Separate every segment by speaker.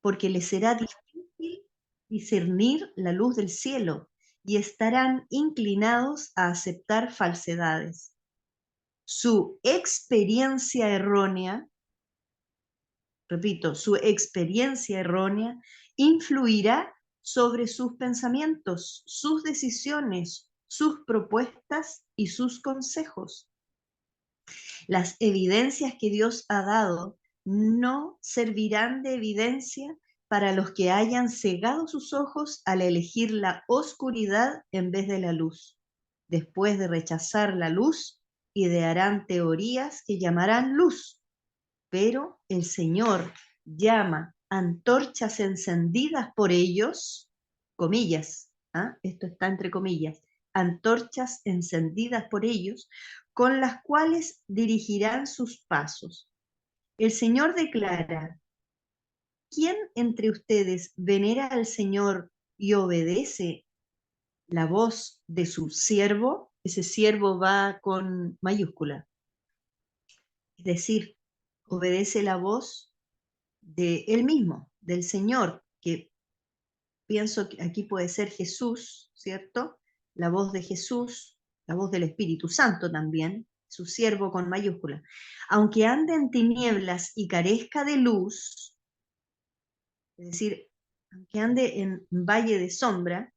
Speaker 1: porque les será difícil discernir la luz del cielo y estarán inclinados a aceptar falsedades. Su experiencia errónea, repito, su experiencia errónea influirá sobre sus pensamientos, sus decisiones, sus propuestas y sus consejos. Las evidencias que Dios ha dado no servirán de evidencia para los que hayan cegado sus ojos al elegir la oscuridad en vez de la luz. Después de rechazar la luz, idearán teorías que llamarán luz, pero el Señor llama antorchas encendidas por ellos, comillas, esto está entre comillas, antorchas encendidas por ellos, con las cuales dirigirán sus pasos. El Señor declara: ¿quién entre ustedes venera al Señor y obedece la voz de su siervo? Ese siervo va con mayúscula. Es decir, obedece la voz de él mismo, del Señor, que pienso que aquí puede ser Jesús, ¿cierto? La voz de Jesús, la voz del Espíritu Santo también, su siervo con mayúscula. Aunque ande en tinieblas y carezca de luz, es decir, aunque ande en valle de sombra,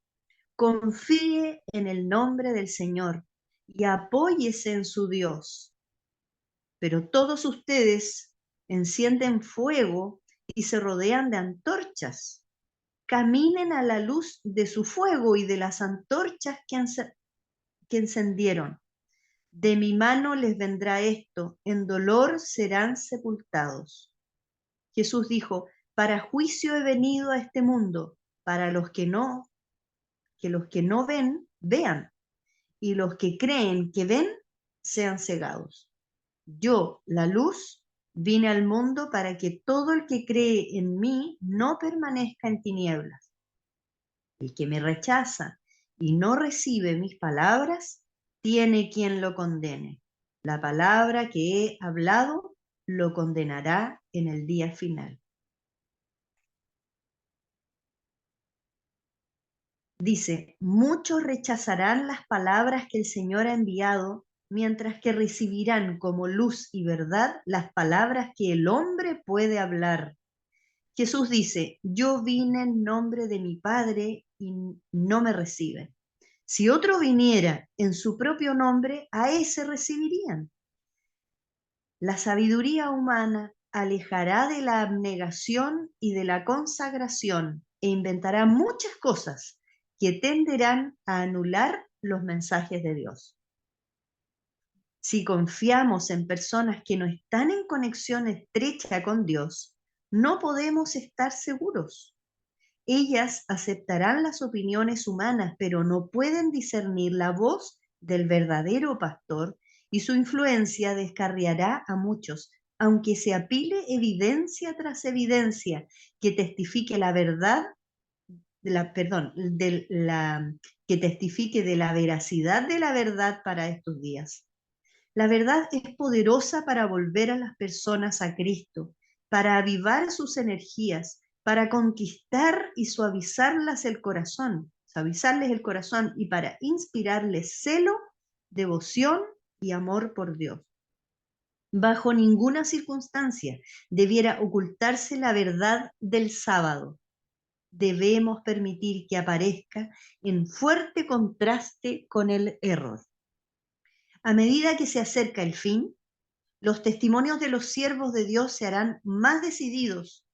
Speaker 1: confíe en el nombre del Señor y apóyese en su Dios. Pero todos ustedes encienden fuego y se rodean de antorchas. Caminen a la luz de su fuego y de las antorchas que encendieron. De mi mano les vendrá esto, en dolor serán sepultados. Jesús dijo: para juicio he venido a este mundo, para que los que no ven, vean, y los que creen que ven, sean cegados. Yo, la luz, vine al mundo para que todo el que cree en mí no permanezca en tinieblas. El que me rechaza y no recibe mis palabras, tiene quien lo condene. La palabra que he hablado lo condenará en el día final. Dice: muchos rechazarán las palabras que el Señor ha enviado, mientras que recibirán como luz y verdad las palabras que el hombre puede hablar. Jesús dice: yo vine en nombre de mi Padre y no me reciben. Si otro viniera en su propio nombre, a ese recibirían. La sabiduría humana alejará de la abnegación y de la consagración e inventará muchas cosas que tenderán a anular los mensajes de Dios. Si confiamos en personas que no están en conexión estrecha con Dios, no podemos estar seguros. Ellas aceptarán las opiniones humanas, pero no pueden discernir la voz del verdadero pastor, y su influencia descarriará a muchos, aunque se apile evidencia tras evidencia que testifique la verdad, que testifique de la veracidad de la verdad para estos días. La verdad es poderosa para volver a las personas a Cristo, para avivar sus energías, para conquistar y suavizarles el corazón y para inspirarles celo, devoción y amor por Dios. Bajo ninguna circunstancia debiera ocultarse la verdad del sábado. Debemos permitir que aparezca en fuerte contraste con el error. A medida que se acerca el fin, los testimonios de los siervos de Dios se harán más decididos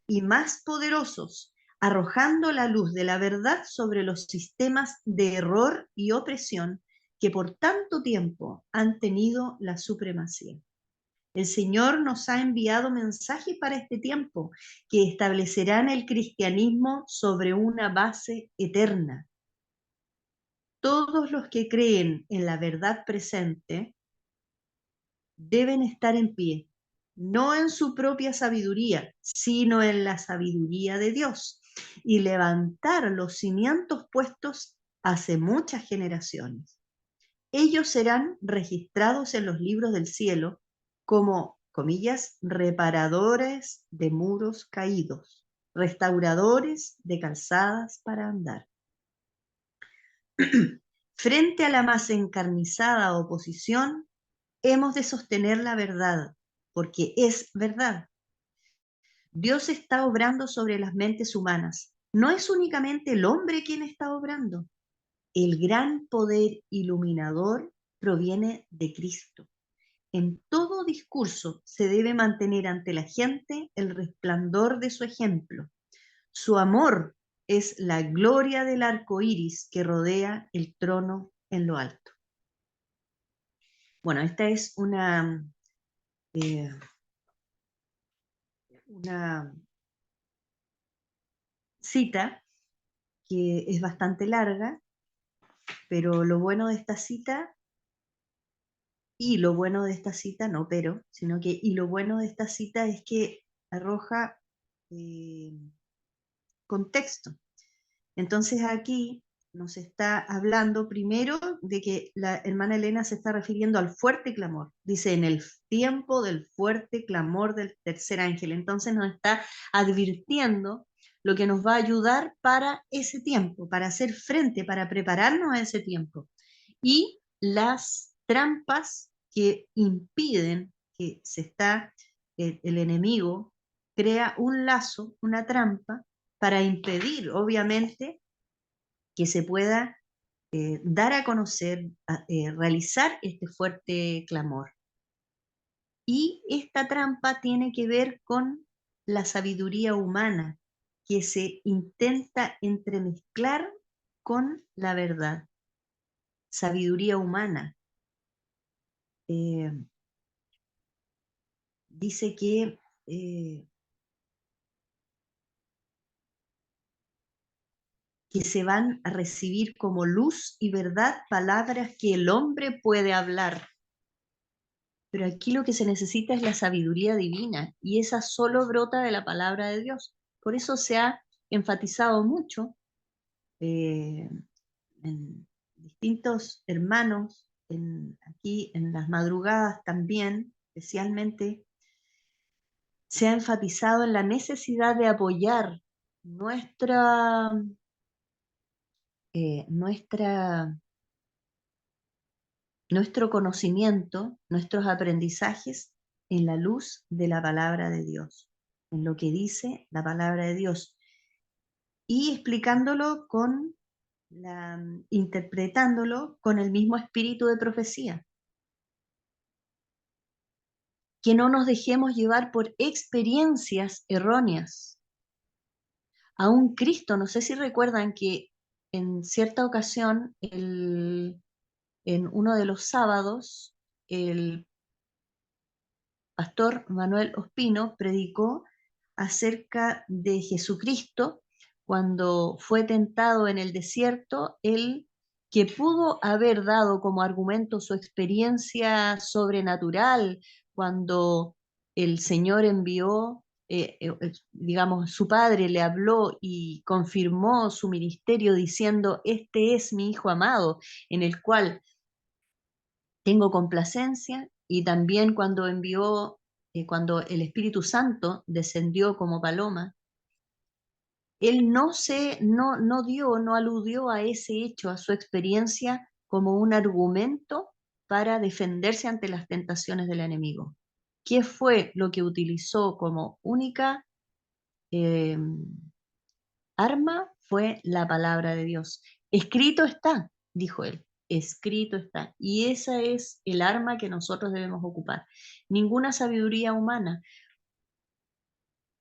Speaker 1: y más poderosos, arrojando la luz de la verdad sobre los sistemas de error y opresión que por tanto tiempo han tenido la supremacía. El Señor nos ha enviado mensajes para este tiempo que establecerán el cristianismo sobre una base eterna. Todos los que creen en la verdad presente deben estar en pie, no en su propia sabiduría, sino en la sabiduría de Dios, y levantar los cimientos puestos hace muchas generaciones. Ellos serán registrados en los libros del cielo como, comillas, reparadores de muros caídos, restauradores de calzadas para andar. Frente a la más encarnizada oposición, hemos de sostener la verdad, porque es verdad. Dios está obrando sobre las mentes humanas. No es únicamente el hombre quien está obrando. El gran poder iluminador proviene de Cristo. En todo discurso se debe mantener ante la gente el resplandor de su ejemplo. Su amor es la gloria del arco iris que rodea el trono en lo alto. Bueno, esta es una cita que es bastante larga, pero lo bueno de esta cita, y lo bueno de esta cita es que arroja contexto. Entonces aquí nos está hablando primero de que la hermana Elena se está refiriendo al fuerte clamor. Dice, en el tiempo del fuerte clamor del tercer ángel. Entonces nos está advirtiendo lo que nos va a ayudar para ese tiempo, para hacer frente, para prepararnos a ese tiempo. Y las trampas que impiden que el enemigo crea un lazo, una trampa, para impedir, obviamente, que se pueda dar a conocer, realizar este fuerte clamor. Y esta trampa tiene que ver con la sabiduría humana, que se intenta entremezclar con la verdad. Sabiduría humana. Dice que se van a recibir como luz y verdad palabras que el hombre puede hablar. Pero aquí lo que se necesita es la sabiduría divina, y esa solo brota de la palabra de Dios. Por eso se ha enfatizado mucho en distintos hermanos, aquí en las madrugadas también, especialmente, se ha enfatizado en la necesidad de apoyar nuestro conocimiento, nuestros aprendizajes en la luz de la palabra de Dios, en lo que dice la palabra de Dios, y explicándolo interpretándolo con el mismo espíritu de profecía. Que no nos dejemos llevar por experiencias erróneas. Aún Cristo, no sé si recuerdan que en cierta ocasión, en uno de los sábados, el pastor Manuel Ospino predicó acerca de Jesucristo cuando fue tentado en el desierto, él que pudo haber dado como argumento su experiencia sobrenatural cuando el Señor envió, digamos, su padre le habló y confirmó su ministerio diciendo, este es mi Hijo amado, en el cual tengo complacencia, y también cuando el Espíritu Santo descendió como paloma, él no aludió a ese hecho, a su experiencia, como un argumento para defenderse ante las tentaciones del enemigo. ¿Qué fue lo que utilizó como única eh, arma? Fue la palabra de Dios. Escrito está, dijo él, escrito está. Y esa es el arma que nosotros debemos ocupar. Ninguna sabiduría humana.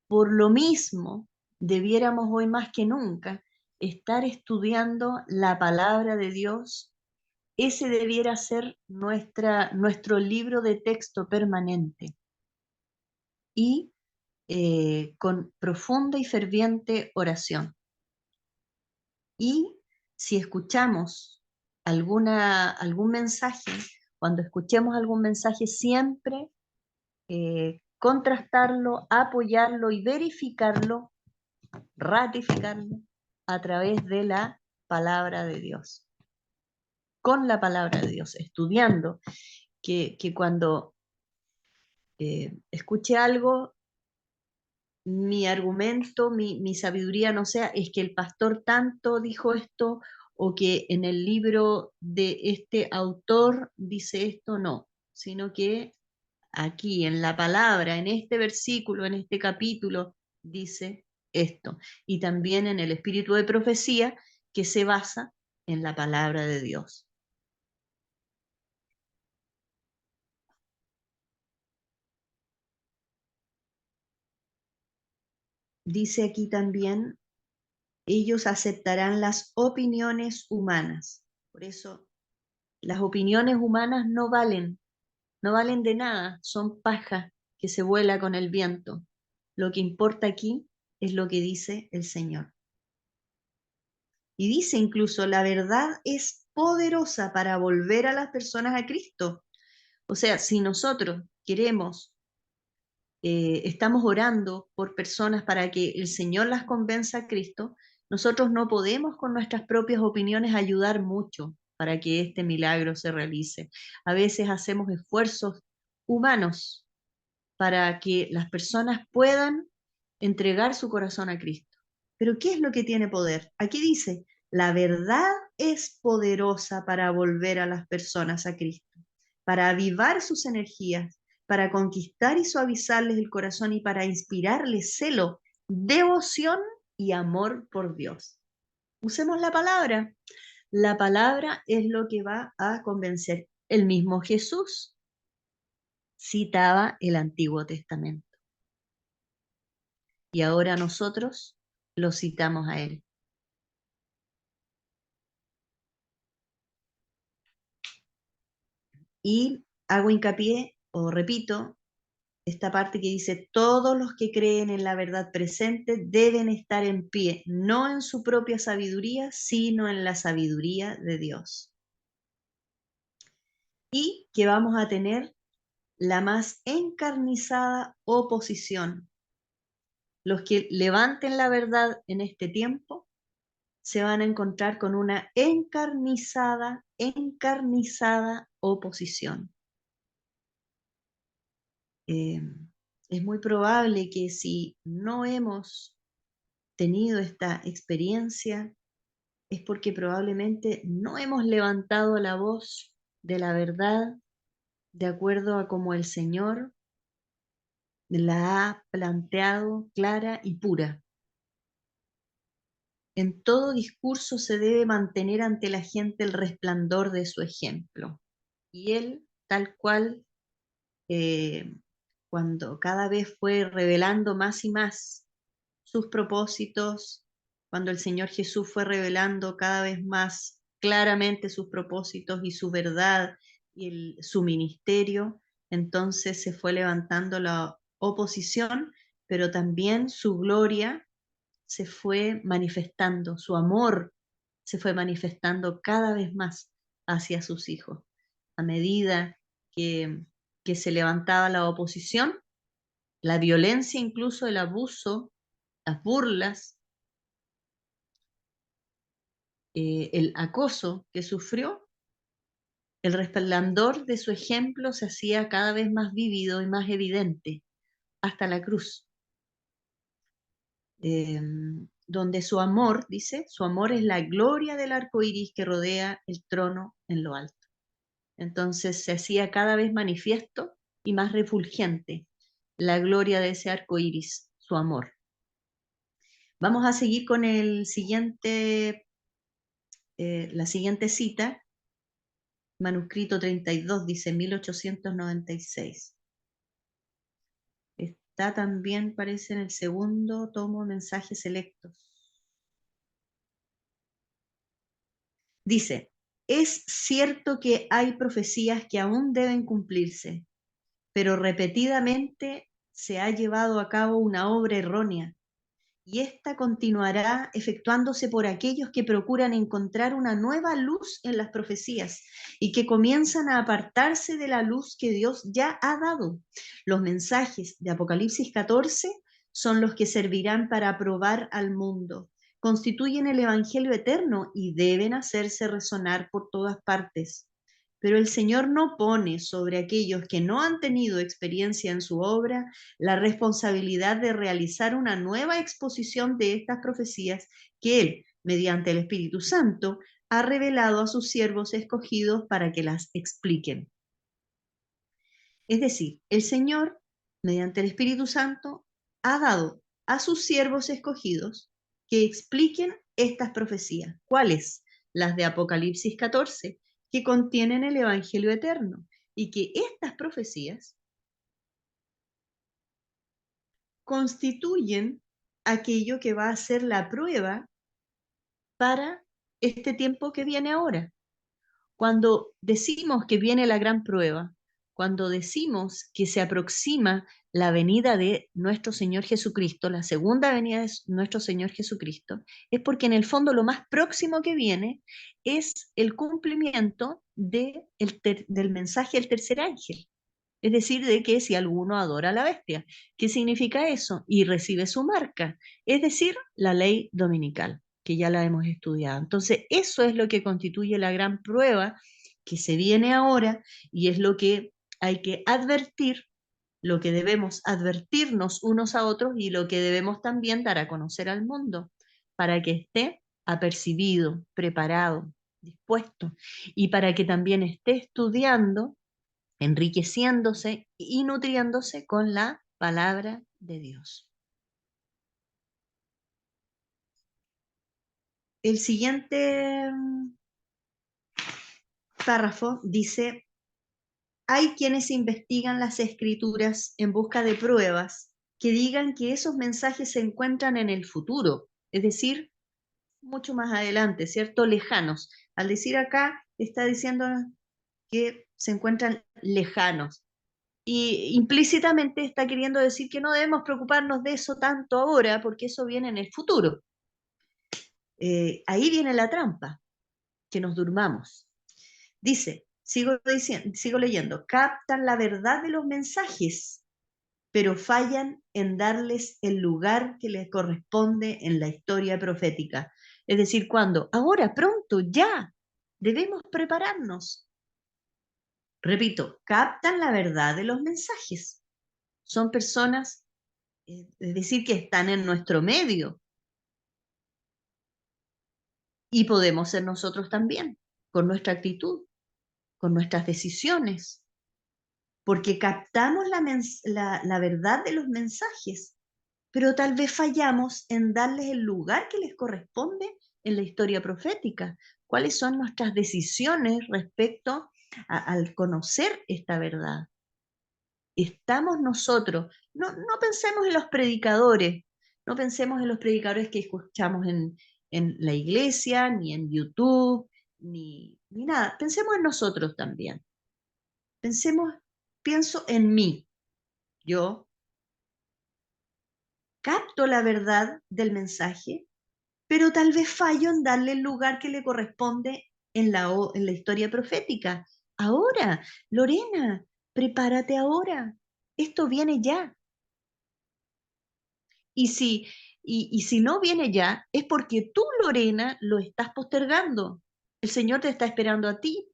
Speaker 1: Por lo mismo, debiéramos hoy más que nunca estar estudiando la palabra de Dios. Ese debiera ser nuestro libro de texto permanente. Y con profunda y ferviente oración. Y si escuchamos algún mensaje, cuando escuchemos algún mensaje, siempre contrastarlo, apoyarlo y verificarlo, ratificarlo a través de la palabra de Dios. Con la palabra de Dios, estudiando, que cuando escuche algo, mi argumento, mi sabiduría no sea, es que el pastor tanto dijo esto o que en el libro de este autor dice esto, no, sino que aquí en la palabra, en este versículo, en este capítulo, dice esto. Y también en el espíritu de profecía que se basa en la palabra de Dios. Dice aquí también, ellos aceptarán las opiniones humanas. Por eso, las opiniones humanas no valen, no valen de nada, son paja que se vuela con el viento. Lo que importa aquí es lo que dice el Señor. Y dice incluso, la verdad es poderosa para volver a las personas a Cristo. O sea, si nosotros queremos, estamos orando por personas para que el Señor las convenza a Cristo, nosotros no podemos con nuestras propias opiniones ayudar mucho para que este milagro se realice. A veces hacemos esfuerzos humanos para que las personas puedan entregar su corazón a Cristo. Pero ¿qué es lo que tiene poder? Aquí dice, la verdad es poderosa para volver a las personas a Cristo, para avivar sus energías, para conquistar y suavizarles el corazón y para inspirarles celo, devoción y amor por Dios. Usemos la palabra. La palabra es lo que va a convencer. El mismo Jesús citaba el Antiguo Testamento y ahora nosotros lo citamos a él. Y hago hincapié o repito esta parte que dice, todos los que creen en la verdad presente deben estar en pie, no en su propia sabiduría, sino en la sabiduría de Dios. Y que vamos a tener la más encarnizada oposición. Los que levanten la verdad en este tiempo se van a encontrar con una encarnizada oposición. Es muy probable que si no hemos tenido esta experiencia es porque probablemente no hemos levantado la voz de la verdad de acuerdo a como el Señor la ha planteado clara y pura. En todo discurso se debe mantener ante la gente el resplandor de su ejemplo. Y él, tal cual, eh, cuando cada vez fue revelando más y más sus propósitos, cuando el Señor Jesús fue revelando cada vez más claramente sus propósitos y su verdad y su ministerio, entonces se fue levantando la oposición, pero también su gloria se fue manifestando, su amor se fue manifestando cada vez más hacia sus hijos. A medida que, que se levantaba la oposición, la violencia, incluso el abuso, las burlas, el acoso que sufrió, el resplandor de su ejemplo se hacía cada vez más vívido y más evidente hasta la cruz, eh, donde su amor, dice, su amor es la gloria del arco iris que rodea el trono en lo alto. Entonces se hacía cada vez manifiesto y más refulgente la gloria de ese arco iris, su amor. Vamos a seguir con el siguiente, la siguiente cita, manuscrito 32, dice 1896. Está también, parece, en el segundo tomo, Mensajes Selectos. Dice, es cierto que hay profecías que aún deben cumplirse, pero repetidamente se ha llevado a cabo una obra errónea y esta continuará efectuándose por aquellos que procuran encontrar una nueva luz en las profecías y que comienzan a apartarse de la luz que Dios ya ha dado. Los mensajes de Apocalipsis 14 son los que servirán para probar al mundo. Constituyen el Evangelio eterno y deben hacerse resonar por todas partes. Pero el Señor no pone sobre aquellos que no han tenido experiencia en su obra la responsabilidad de realizar una nueva exposición de estas profecías que Él, mediante el Espíritu Santo, ha revelado a sus siervos escogidos para que las expliquen. Es decir, el Señor, mediante el Espíritu Santo, ha dado a sus siervos escogidos que expliquen estas profecías. ¿Cuáles? Las de Apocalipsis 14, que contienen el Evangelio eterno, y que estas profecías constituyen aquello que va a ser la prueba para este tiempo que viene ahora. Cuando decimos que viene la gran prueba, cuando decimos que se aproxima la venida de nuestro Señor Jesucristo, la segunda venida de nuestro Señor Jesucristo, es porque en el fondo lo más próximo que viene es el cumplimiento del mensaje del tercer ángel. Es decir, de que si alguno adora a la bestia. ¿Qué significa eso? Y recibe su marca, es decir, la ley dominical, que ya la hemos estudiado. Entonces, eso es lo que constituye la gran prueba que se viene ahora y es lo que hay que advertir, lo que debemos advertirnos unos a otros y lo que debemos también dar a conocer al mundo para que esté apercibido, preparado, dispuesto y para que también esté estudiando, enriqueciéndose y nutriéndose con la palabra de Dios. El siguiente párrafo dice: hay quienes investigan las escrituras en busca de pruebas que digan que esos mensajes se encuentran en el futuro, es decir, mucho más adelante, ¿cierto? Lejanos. Al decir acá, está diciendo que se encuentran lejanos. Y implícitamente está queriendo decir que no debemos preocuparnos de eso tanto ahora, porque eso viene en el futuro. Ahí viene la trampa, que nos durmamos. Dice, sigo leyendo, captan la verdad de los mensajes, pero fallan en darles el lugar que les corresponde en la historia profética. Es decir, cuando, ahora, pronto, ya, debemos prepararnos. Repito, captan la verdad de los mensajes. Son personas, es decir, que están en nuestro medio. Y podemos ser nosotros también, con nuestra actitud, con nuestras decisiones, porque captamos la verdad de los mensajes, pero tal vez fallamos en darles el lugar que les corresponde en la historia profética. ¿Cuáles son nuestras decisiones respecto al conocer esta verdad? Estamos nosotros, no pensemos en los predicadores, no pensemos en los predicadores que escuchamos en la iglesia, ni en YouTube, ni nada. Pensemos en nosotros también. Pienso en mí. Yo capto la verdad del mensaje, pero tal vez fallo en darle el lugar que le corresponde en la historia profética. Ahora, Lorena, prepárate ahora. Esto viene ya. Y si, y si no viene ya, es porque tú, Lorena, lo estás postergando. El Señor te está esperando a ti,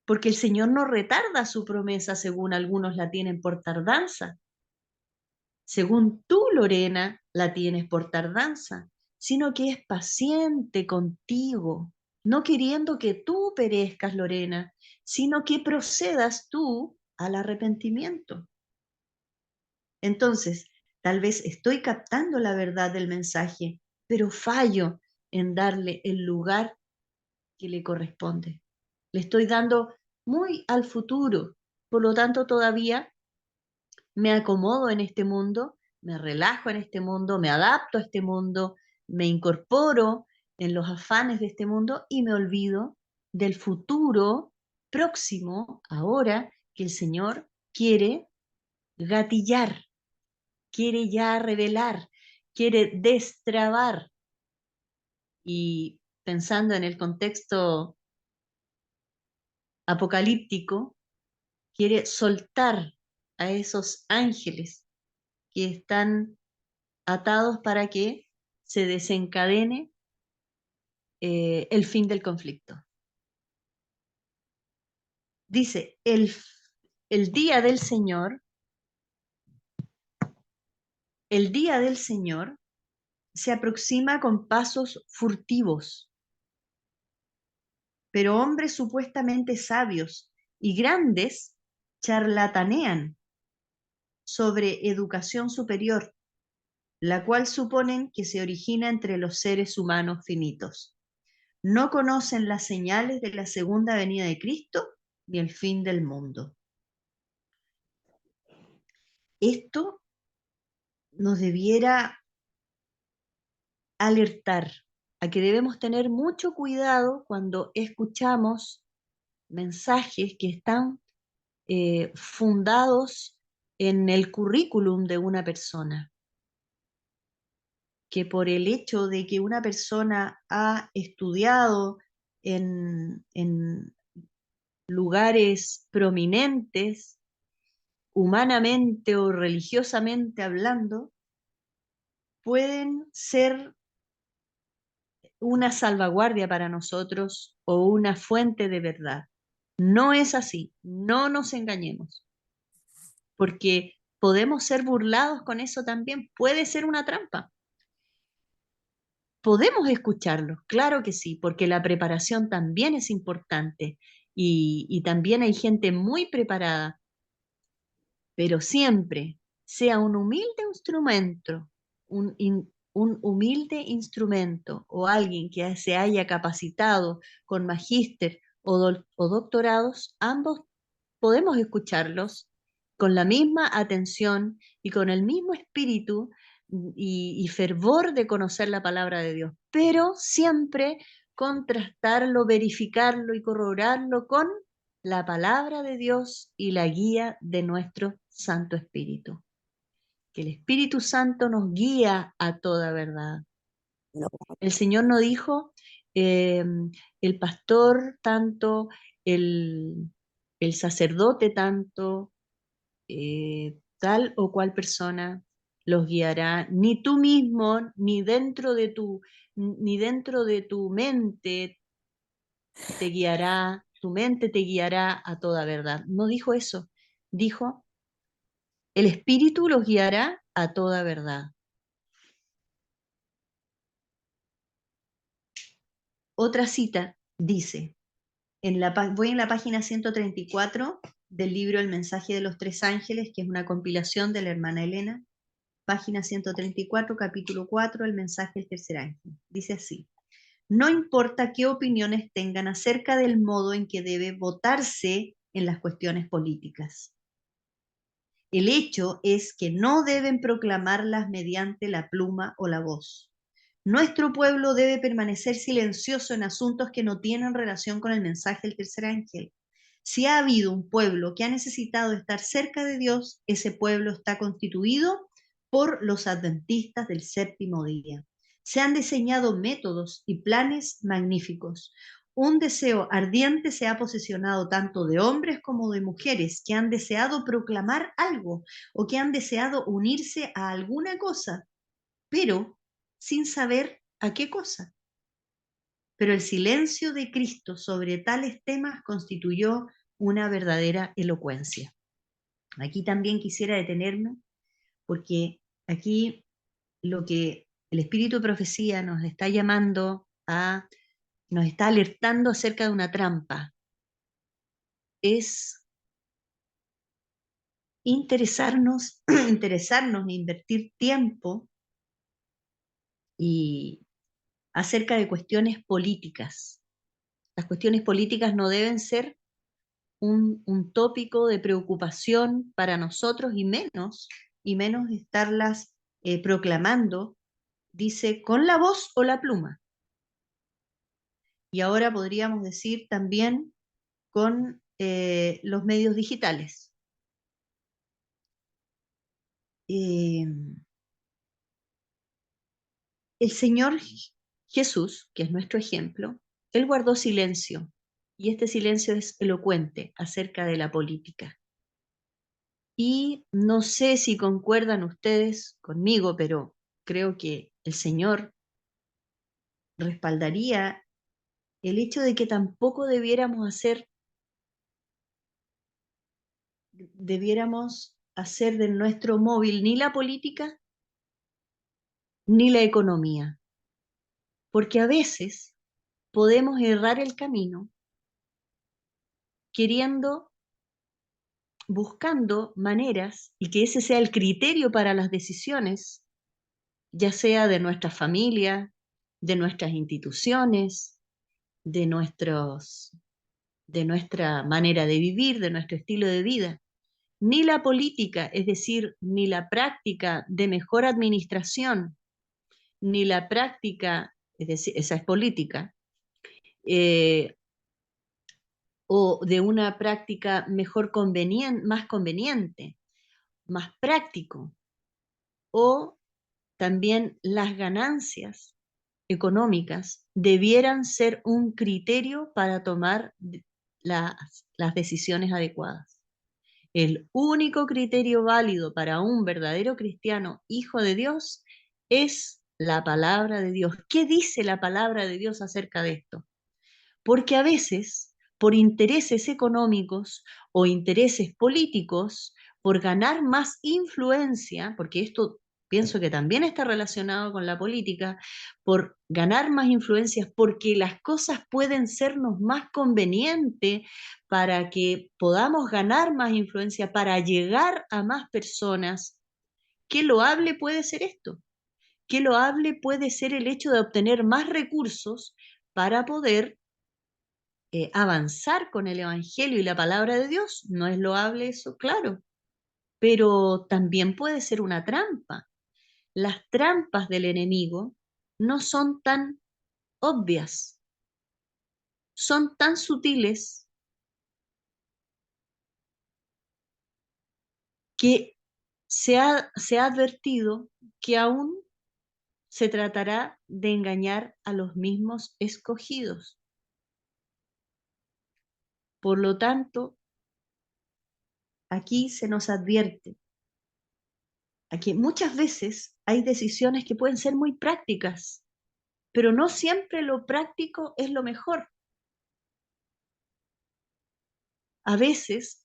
Speaker 1: porque el Señor no retarda su promesa según algunos la tienen por tardanza. Según tú, Lorena, la tienes por tardanza, sino que es paciente contigo, no queriendo que tú perezcas, Lorena, sino que procedas tú al arrepentimiento. Entonces, tal vez estoy captando la verdad del mensaje, pero fallo en darle el lugar que le corresponde. Le estoy dando muy al futuro, por lo tanto todavía me acomodo en este mundo, me relajo en este mundo, me adapto a este mundo, me incorporo en los afanes de este mundo y me olvido del futuro próximo, ahora que el Señor quiere gatillar, quiere ya revelar, quiere destrabar. Y pensando en el contexto apocalíptico, quiere soltar a esos ángeles que están atados para que se desencadene el fin del conflicto. Dice, el día del Señor, el día del Señor se aproxima con pasos furtivos, pero hombres supuestamente sabios y grandes charlatanean sobre educación superior, la cual suponen que se origina entre los seres humanos finitos. No conocen las señales de la segunda venida de Cristo ni el fin del mundo. Esto nos debiera alertar a que debemos tener mucho cuidado cuando escuchamos mensajes que están fundados en el currículum de una persona, que por el hecho de que una persona ha estudiado en lugares prominentes, humanamente o religiosamente hablando, pueden ser una salvaguardia para nosotros o una fuente de verdad. No es así, no nos engañemos, porque podemos ser burlados con eso también, puede ser una trampa. Podemos escucharlos, claro que sí, porque la preparación también es importante y también hay gente muy preparada, pero siempre sea un humilde instrumento, un humilde instrumento o alguien que se haya capacitado con magíster o doctorados, ambos podemos escucharlos con la misma atención y con el mismo espíritu y fervor de conocer la palabra de Dios, pero siempre contrastarlo, verificarlo y corroborarlo con la palabra de Dios y la guía de nuestro Santo Espíritu. Que el Espíritu Santo nos guía a toda verdad.
Speaker 2: No.
Speaker 1: El Señor no dijo, eh, el pastor tanto, el, el sacerdote tanto, tal o cual persona los guiará, ni tú mismo, ni dentro de tu mente te guiará, tu mente te guiará a toda verdad. No dijo eso, dijo, el Espíritu los guiará a toda verdad. Otra cita dice, voy en la página 134 del libro El mensaje de los tres ángeles, que es una compilación de la hermana Elena, página 134, capítulo 4, el mensaje del tercer ángel. Dice así, no importa qué opiniones tengan acerca del modo en que debe votarse en las cuestiones políticas. El hecho es que no deben proclamarlas mediante la pluma o la voz. Nuestro pueblo debe permanecer silencioso en asuntos que no tienen relación con el mensaje del tercer ángel. Si ha habido un pueblo que ha necesitado estar cerca de Dios, ese pueblo está constituido por los adventistas del séptimo día. Se han diseñado métodos y planes magníficos. Un deseo ardiente se ha posesionado tanto de hombres como de mujeres que han deseado proclamar algo o que han deseado unirse a alguna cosa, pero sin saber a qué cosa. Pero el silencio de Cristo sobre tales temas constituyó una verdadera elocuencia. Aquí también quisiera detenerme porque aquí lo que el espíritu de profecía nos está llamando a, nos está alertando acerca de una trampa, es interesarnos e invertir tiempo y acerca de cuestiones políticas. Las cuestiones políticas no deben ser un tópico de preocupación para nosotros y menos estarlas proclamando, dice, con la voz o la pluma. Y ahora podríamos decir también con los medios digitales. Eh, el Señor Jesús, que es nuestro ejemplo, Él guardó silencio, y este silencio es elocuente acerca de la política. Y no sé si concuerdan ustedes conmigo, pero creo que el Señor respaldaría el hecho de que tampoco debiéramos hacer debiéramos hacer de nuestro móvil ni la política ni la economía, porque a veces podemos errar el camino queriendo, buscando maneras y que ese sea el criterio para las decisiones, ya sea de nuestra familia, de nuestras instituciones, de de nuestra manera de vivir, de nuestro estilo de vida. Ni la política, es decir, ni la práctica de mejor administración, ni la práctica, es decir, esa es política, eh, o de una práctica mejor más conveniente, más práctico, o también las ganancias económicas debieran ser un criterio para tomar las decisiones adecuadas. El único criterio válido para un verdadero cristiano, hijo de Dios, es la palabra de Dios. ¿Qué dice la palabra de Dios acerca de esto? Porque a veces, por intereses económicos o intereses políticos, por ganar más influencia, porque esto pienso que también está relacionado con la política, por ganar más influencias, porque las cosas pueden sernos más convenientes para que podamos ganar más influencia, para llegar a más personas. Qué loable puede ser esto. Qué loable puede ser el hecho de obtener más recursos para poder avanzar con el Evangelio y la palabra de Dios. No es loable eso, claro, pero también puede ser una trampa. Las trampas del enemigo no son tan obvias, son tan sutiles que se ha advertido que aún se tratará de engañar a los mismos escogidos. Por lo tanto, aquí se nos advierte a que muchas veces hay decisiones que pueden ser muy prácticas, pero no siempre lo práctico es lo mejor. A veces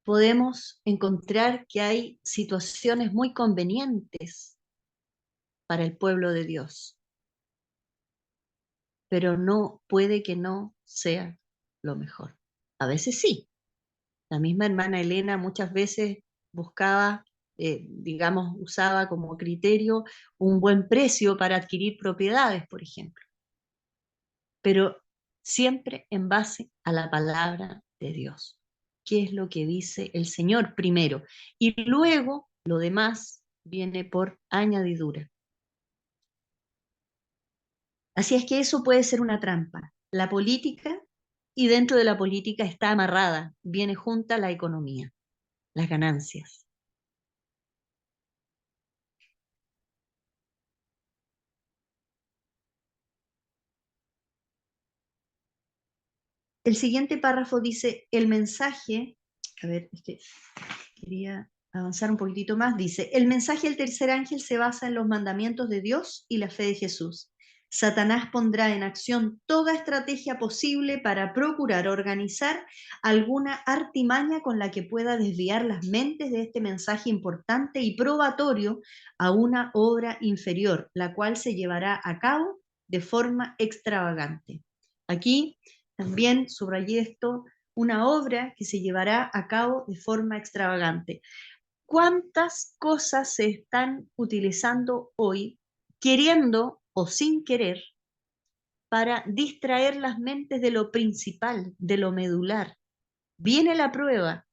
Speaker 1: podemos encontrar que hay situaciones muy convenientes para el pueblo de Dios, pero no puede que no sea lo mejor. A veces sí. La misma hermana Elena muchas veces buscaba, digamos, usaba como criterio un buen precio para adquirir propiedades, por ejemplo, pero siempre en base a la palabra de Dios. ¿Qué es lo que dice el Señor primero? Y luego lo demás viene por añadidura. Así es que eso puede ser una trampa. La política, y dentro de la política está amarrada, viene junta la economía, las ganancias. El siguiente párrafo dice, el mensaje, a ver, quería avanzar un poquitito más, dice, el mensaje del tercer ángel se basa en los mandamientos de Dios y la fe de Jesús. Satanás pondrá en acción toda estrategia posible para procurar organizar alguna artimaña con la que pueda desviar las mentes de este mensaje importante y probatorio a una obra inferior, la cual se llevará a cabo de forma extravagante. Aquí también subrayé esto, una obra que se llevará a cabo de forma extravagante. ¿Cuántas cosas se están utilizando hoy, queriendo o sin querer, para distraer las mentes de lo principal, de lo medular? Viene la prueba.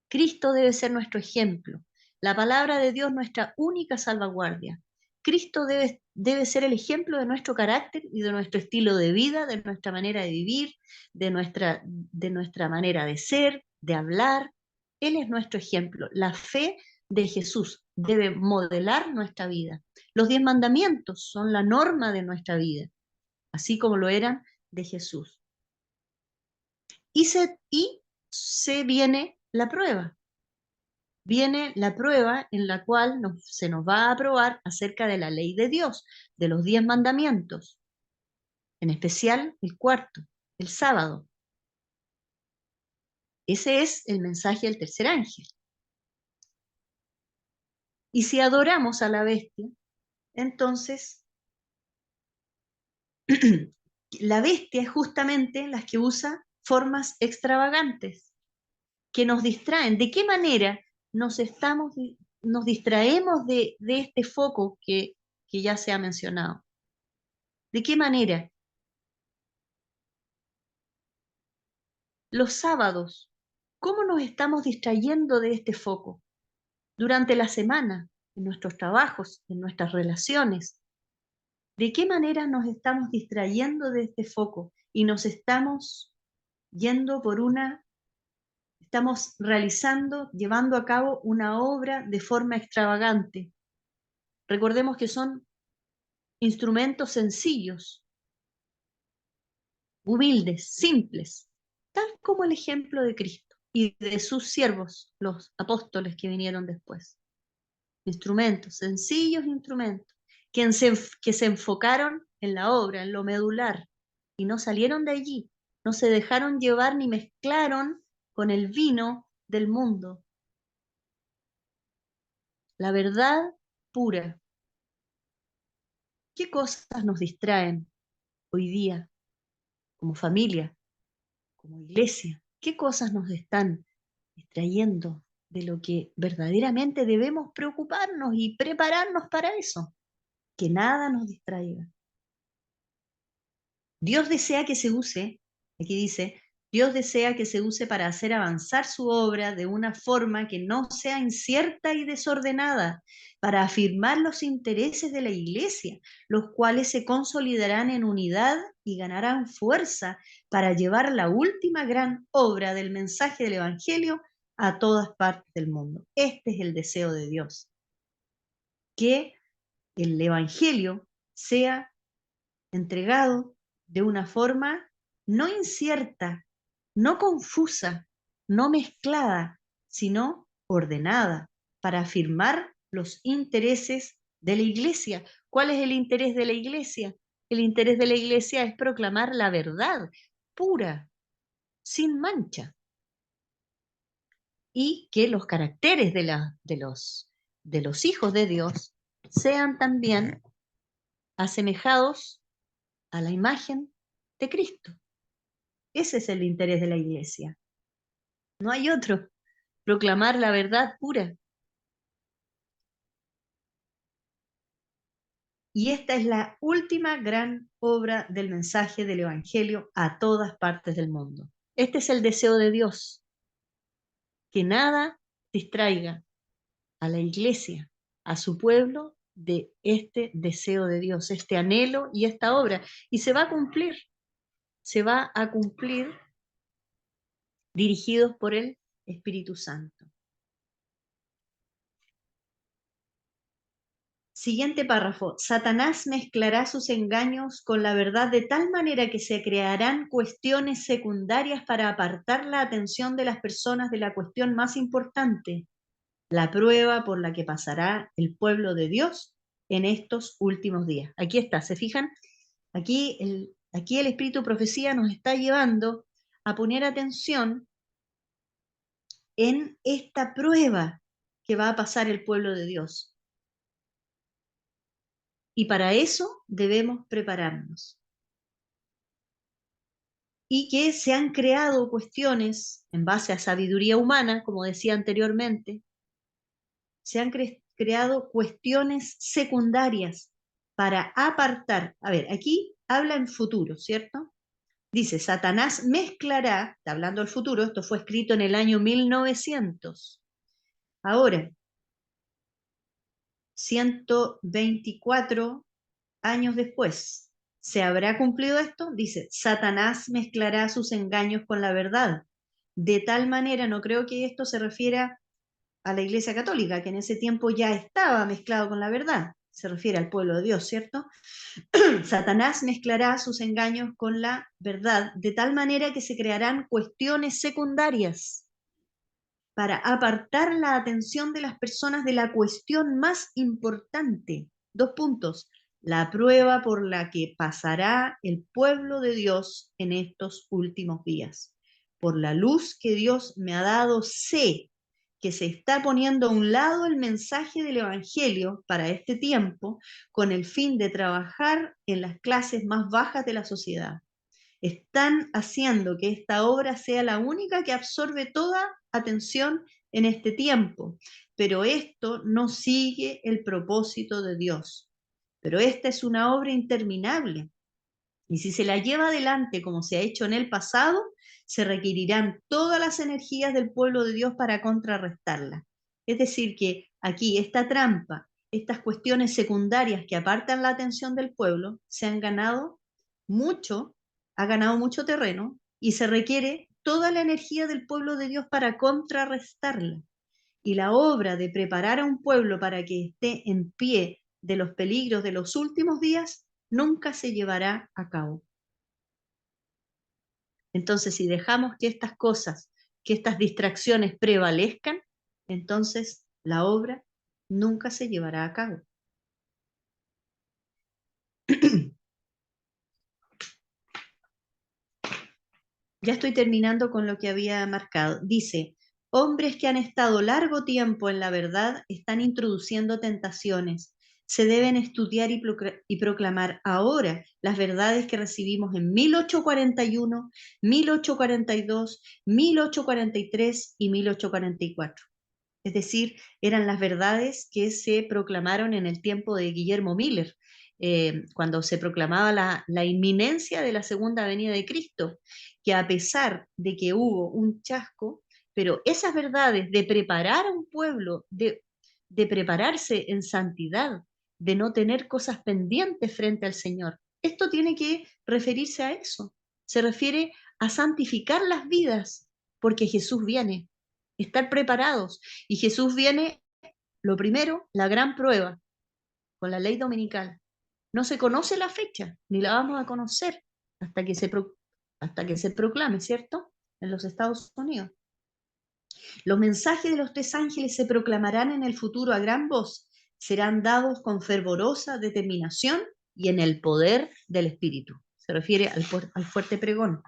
Speaker 1: Cristo debe ser nuestro ejemplo. La palabra de Dios nuestra única salvaguardia. Cristo debe ser el ejemplo de nuestro carácter y de nuestro estilo de vida, de nuestra manera de vivir, de nuestra manera de ser, de hablar. Él es nuestro ejemplo. La fe de Jesús debe modelar nuestra vida. Los 10 mandamientos son la norma de nuestra vida, así como lo eran de Jesús. Y se viene la prueba. Viene la prueba en la cual se nos va a probar acerca de la ley de Dios, de los 10 mandamientos, en especial el cuarto, el sábado. Ese es el mensaje del tercer ángel. Y si adoramos a la bestia, entonces la bestia es justamente la que usa formas extravagantes, que nos distraen. ¿De qué manera nos distraemos de este foco que ya se ha mencionado? ¿De qué manera? Los sábados, ¿cómo nos estamos distrayendo de este foco? Durante la semana, en nuestros trabajos, en nuestras relaciones. ¿De qué manera nos estamos distrayendo de este foco y nos estamos yendo por estamos realizando, llevando a cabo una obra de forma extravagante? Recordemos que son instrumentos sencillos, humildes, simples, tal como el ejemplo de Cristo y de sus siervos, los apóstoles que vinieron después. Instrumentos, sencillos instrumentos, que se enfocaron en la obra, en lo medular, y no salieron de allí, no se dejaron llevar ni mezclaron con el vino del mundo. La verdad pura. ¿Qué cosas nos distraen hoy día como familia, como iglesia? ¿Qué cosas nos están distrayendo de lo que verdaderamente debemos preocuparnos y prepararnos para eso? Que nada nos distraiga. Dios desea que se use, aquí dice, Dios desea que se use para hacer avanzar su obra de una forma que no sea incierta y desordenada, para afirmar los intereses de la iglesia, los cuales se consolidarán en unidad y ganarán fuerza para llevar la última gran obra del mensaje del Evangelio a todas partes del mundo. Este es el deseo de Dios, que el Evangelio sea entregado de una forma no incierta, no confusa, no mezclada, sino ordenada para afirmar los intereses de la iglesia. ¿Cuál es el interés de la iglesia? El interés de la iglesia es proclamar la verdad pura, sin mancha, y que los caracteres de los hijos de Dios sean también asemejados a la imagen de Cristo. Ese es el interés de la iglesia. No hay otro. Proclamar la verdad pura. Y esta es la última gran obra del mensaje del Evangelio a todas partes del mundo. Este es el deseo de Dios. Que nada distraiga a la iglesia, a su pueblo, de este deseo de Dios, este anhelo y esta obra. Y se va a cumplir. Se va a cumplir dirigidos por el Espíritu Santo. Siguiente párrafo. Satanás mezclará sus engaños con la verdad de tal manera que se crearán cuestiones secundarias para apartar la atención de las personas de la cuestión más importante, la prueba por la que pasará el pueblo de Dios en estos últimos días. Aquí está, ¿se fijan? Aquí el Espíritu Profecía nos está llevando a poner atención en esta prueba que va a pasar el pueblo de Dios. Y para eso debemos prepararnos. Y que se han creado cuestiones en base a sabiduría humana, como decía anteriormente, se han creado cuestiones secundarias para apartar. A ver, aquí habla en futuro, ¿cierto? Dice, Satanás mezclará, está hablando del futuro, esto fue escrito en el año 1900. Ahora, 124 años después, ¿se habrá cumplido esto? Dice, Satanás mezclará sus engaños con la verdad. De tal manera, no creo que esto se refiera a la Iglesia Católica, que en ese tiempo ya estaba mezclado con la verdad. Se refiere al pueblo de Dios, ¿cierto? Satanás mezclará sus engaños con la verdad, de tal manera que se crearán cuestiones secundarias para apartar la atención de las personas de la cuestión más importante. Dos puntos. La prueba por la que pasará el pueblo de Dios en estos últimos días. por la luz que Dios me ha dado, sé que se está poniendo a un lado el mensaje del Evangelio para este tiempo con el fin de trabajar en las clases más bajas de la sociedad. Están haciendo que esta obra sea la única que absorbe toda atención en este tiempo, pero esto no sigue el propósito de Dios. Pero esta es una obra interminable, y si se la lleva adelante como se ha hecho en el pasado, se requerirán todas las energías del pueblo de Dios para contrarrestarla. Es decir, que aquí esta trampa, estas cuestiones secundarias que apartan la atención del pueblo, se han ganado mucho, ha ganado mucho terreno, y se requiere toda la energía del pueblo de Dios para contrarrestarla. Y la obra de preparar a un pueblo para que esté en pie de los peligros de los últimos días nunca se llevará a cabo. Entonces, si dejamos que estas cosas, que estas distracciones prevalezcan, entonces la obra nunca se llevará a cabo. Ya estoy terminando con lo que había marcado. Dice, hombres que han estado largo tiempo en la verdad están introduciendo tentaciones. Se deben estudiar y proclamar ahora las verdades que recibimos en 1841, 1842, 1843 y 1844. Es decir, eran las verdades que se proclamaron en el tiempo de Guillermo Miller, cuando se proclamaba la inminencia de la segunda venida de Cristo, que a pesar de que hubo un chasco, pero esas verdades de preparar a un pueblo, de prepararse en santidad, de no tener cosas pendientes frente al Señor, esto tiene que referirse a eso. Se refiere a santificar las vidas, porque Jesús viene, estar preparados. Y Jesús viene, lo primero, la gran prueba, con la ley dominical. No se conoce la fecha, ni la vamos a conocer hasta que se proclame, ¿cierto? En los Estados Unidos. Los mensajes de los tres ángeles se proclamarán en el futuro a gran voz, serán dados con fervorosa determinación y en el poder del Espíritu. Se refiere al fuerte pregón,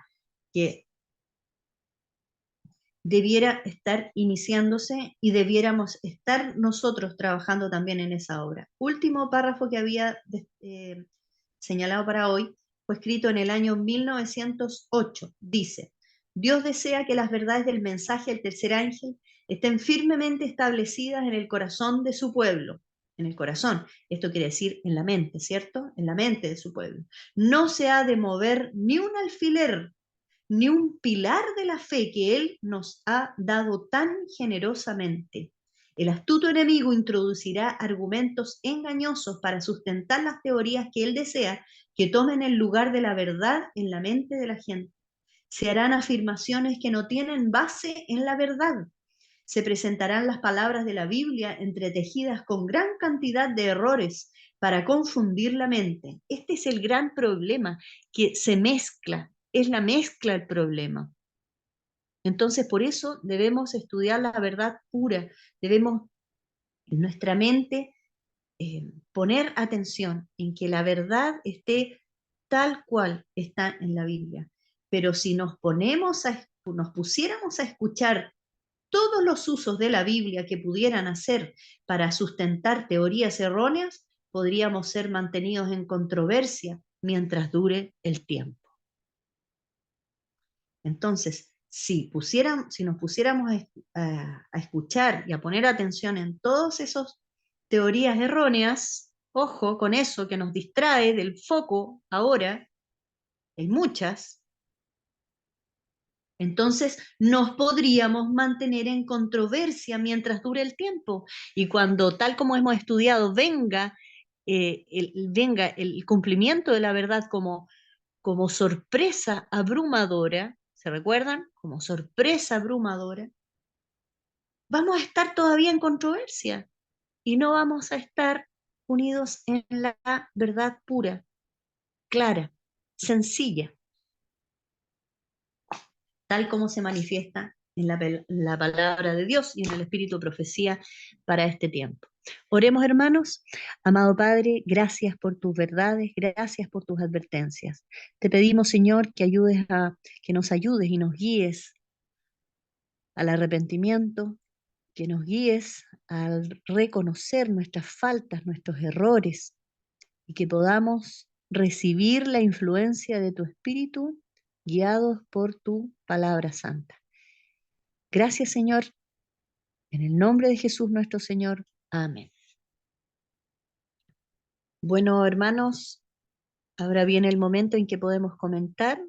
Speaker 1: que debiera estar iniciándose y debiéramos estar nosotros trabajando también en esa obra. Último párrafo que había señalado para hoy fue escrito en el año 1908. Dice, Dios desea que las verdades del mensaje del tercer ángel estén firmemente establecidas en el corazón de su pueblo. En el corazón, esto quiere decir en la mente, ¿cierto? En la mente de su pueblo. No se ha de mover ni un alfiler ni un pilar de la fe que Él nos ha dado tan generosamente. El astuto enemigo introducirá argumentos engañosos para sustentar las teorías que Él desea que tomen el lugar de la verdad en la mente de la gente. Se harán afirmaciones que no tienen base en la verdad. Se presentarán las palabras de la Biblia entretejidas con gran cantidad de errores para confundir la mente. Este es el gran problema, que se mezcla, es la mezcla el problema. Entonces, por eso debemos estudiar la verdad pura, debemos en nuestra mente poner atención en que la verdad esté tal cual está en la Biblia. Pero si nos pusiéramos a escuchar todos los usos de la Biblia que pudieran hacer para sustentar teorías erróneas, podríamos ser mantenidos en controversia mientras dure el tiempo. Entonces, si nos pusiéramos a escuchar y a poner atención en todas esas teorías erróneas, ojo con eso que nos distrae del foco ahora, hay muchas, entonces nos podríamos mantener en controversia mientras dure el tiempo. Y cuando, tal como hemos estudiado, venga el cumplimiento de la verdad como sorpresa abrumadora, ¿se recuerdan? Como sorpresa abrumadora, vamos a estar todavía en controversia y no vamos a estar unidos en la verdad pura, clara, sencilla, tal como se manifiesta en la palabra de Dios y en el espíritu de profecía para este tiempo. Oremos, hermanos. Amado Padre, gracias por tus verdades, gracias por tus advertencias. Te pedimos, Señor, que nos ayudes y nos guíes al arrepentimiento, que nos guíes al reconocer nuestras faltas, nuestros errores, y que podamos recibir la influencia de tu Espíritu guiados por tu palabra santa. Gracias, Señor, en el nombre de Jesús nuestro Señor. Amén. Bueno, hermanos, ahora viene el momento en que podemos comentar